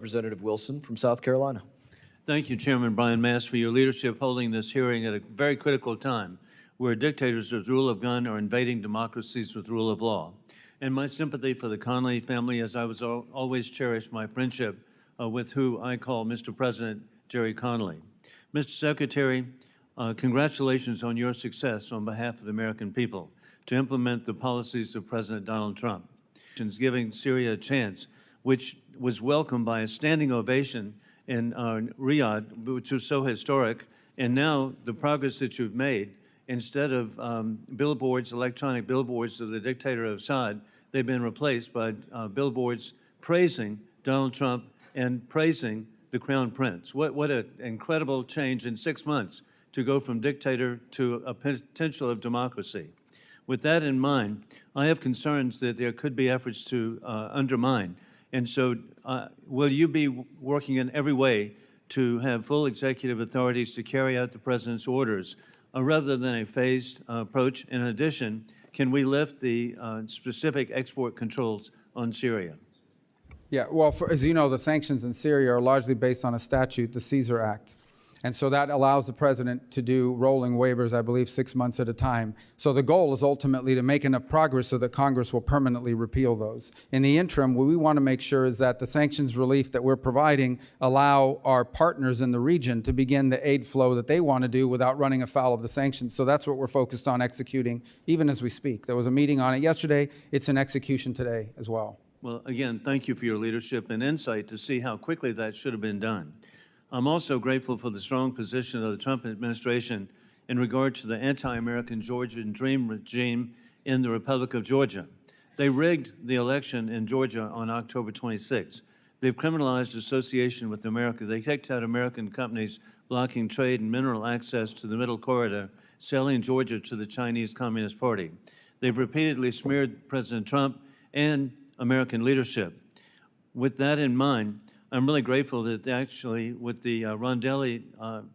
Representative Wilson from South Carolina. Thank you, Chairman Brian Mast, for your leadership holding this hearing at a very critical time where dictators with rule of gun are invading democracies with rule of law. And my sympathy for the Connolly family, as I was always cherished my friendship with who I call Mr. President Jerry Connolly. Mr. Secretary, congratulations on your success on behalf of the American people to implement the policies of President Donald Trump, giving Syria a chance, which was welcomed by a standing ovation in Riyadh, which was so historic. And now the progress that you've made, instead of billboards, electronic billboards of the dictator of Assad, they've been replaced by billboards praising Donald Trump and praising the Crown Prince. What an incredible change in 6 months to go from dictator to a potential of democracy. With that in mind, I have concerns that there could be efforts to undermine. And so will you be working in every way to have full executive authorities to carry out the President's orders rather than a phased approach? In addition, can we lift the specific export controls on Syria? Yeah, well, as you know, the sanctions in Syria are largely based on a statute, the Caesar Act. And so that allows the president to do rolling waivers, I believe, 6 months at a time. So the goal is ultimately to make enough progress so that Congress will permanently repeal those. In the interim, what we want to make sure is that the sanctions relief that we're providing allow our partners in the region to begin the aid flow that they want to do without running afoul of the sanctions. So that's what we're focused on executing, even as we speak. There was a meeting on it yesterday. It's in execution today as well. Well, again, thank you for your leadership and insight to see how quickly that should have been done. I'm also grateful for the strong position of the Trump administration in regard to the anti-American Georgian dream regime in the Republic of Georgia. They rigged the election in Georgia on October 26. They've criminalized association with America. They kicked out American companies blocking trade and mineral access to the Middle Corridor, selling Georgia to the Chinese Communist Party. They've repeatedly smeared President Trump and American leadership. With that in mind, I'm really grateful that actually with the Rondelli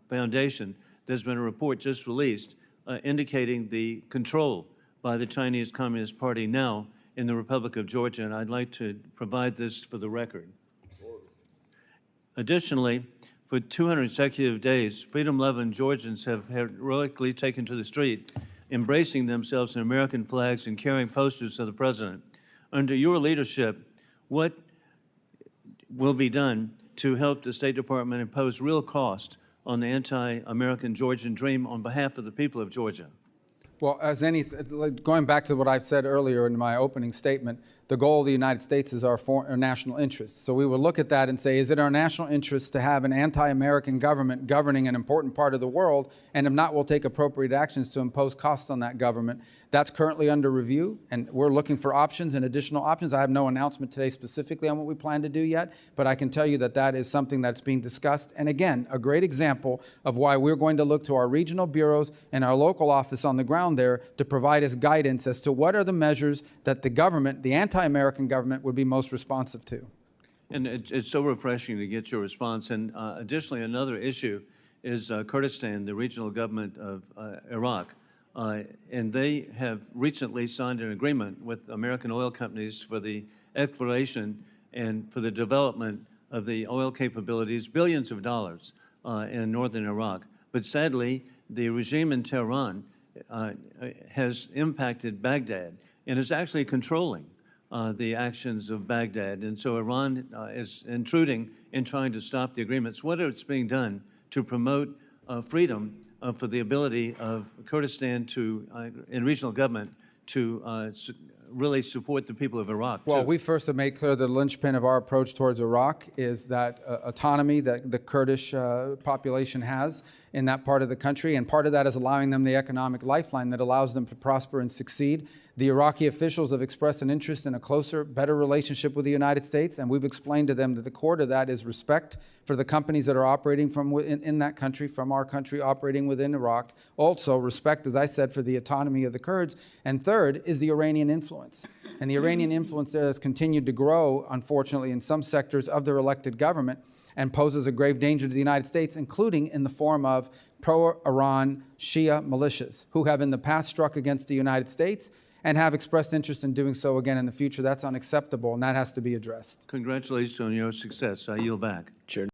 Foundation, there's been a report just released indicating the control by the Chinese Communist Party now in the Republic of Georgia, and I'd like to provide this for the record. Additionally, for 200 consecutive days, freedom-loving Georgians have heroically taken to the street, embracing themselves in American flags and carrying posters of the president. Under your leadership, what will be done to help the State Department impose real cost on the anti-American Georgian dream on behalf of the people of Georgia? Well, going back to what I've said earlier in my opening statement, the goal of the United States is our national interest. So we would look at that and say, is it our national interest to have an anti-American government governing an important part of the world? And if not, we'll take appropriate actions to impose costs on that government. That's currently under review, and we're looking for options and additional options. I have no announcement today specifically on what we plan to do yet, but I can tell you that that is something that's being discussed. And again, a great example of why we're going to look to our regional bureaus and our local office on the ground there to provide us guidance as to what are the measures that the government, the anti-American government, would be most responsive to. And it's so refreshing to get your response. And additionally, another issue is Kurdistan, the regional government of Iraq. And they have recently signed an agreement with American oil companies for the exploration and for the development of the oil capabilities, billions of dollars in northern Iraq. But sadly, the regime in Tehran has impacted Baghdad and is actually controlling the actions of Baghdad. And so Iran is intruding and trying to stop the agreements. What is being done to promote freedom for the ability of Kurdistan to, in regional government, to really support the people of Iraq? Well, too? we first have made clear the linchpin of our approach towards Iraq is that autonomy that the Kurdish population has in that part of the country, and part of that is allowing them the economic lifeline that allows them to prosper and succeed. The Iraqi officials have expressed an interest in a closer, better relationship with the United States, and we've explained to them that the core to that is respect for the companies that are operating from in that country, from our country operating within Iraq. Also, respect, as I said, for the autonomy of the Kurds. And third is the Iranian influence. And the Iranian influence there has continued to grow, unfortunately, in some sectors of their elected government, and poses a grave danger to the United States, including in the form of pro-Iran Shia militias who have in the past struck against the United States and have expressed interest in doing so again in the future. That's unacceptable, and that has to be addressed. Congratulations on your success. I yield back. Chair.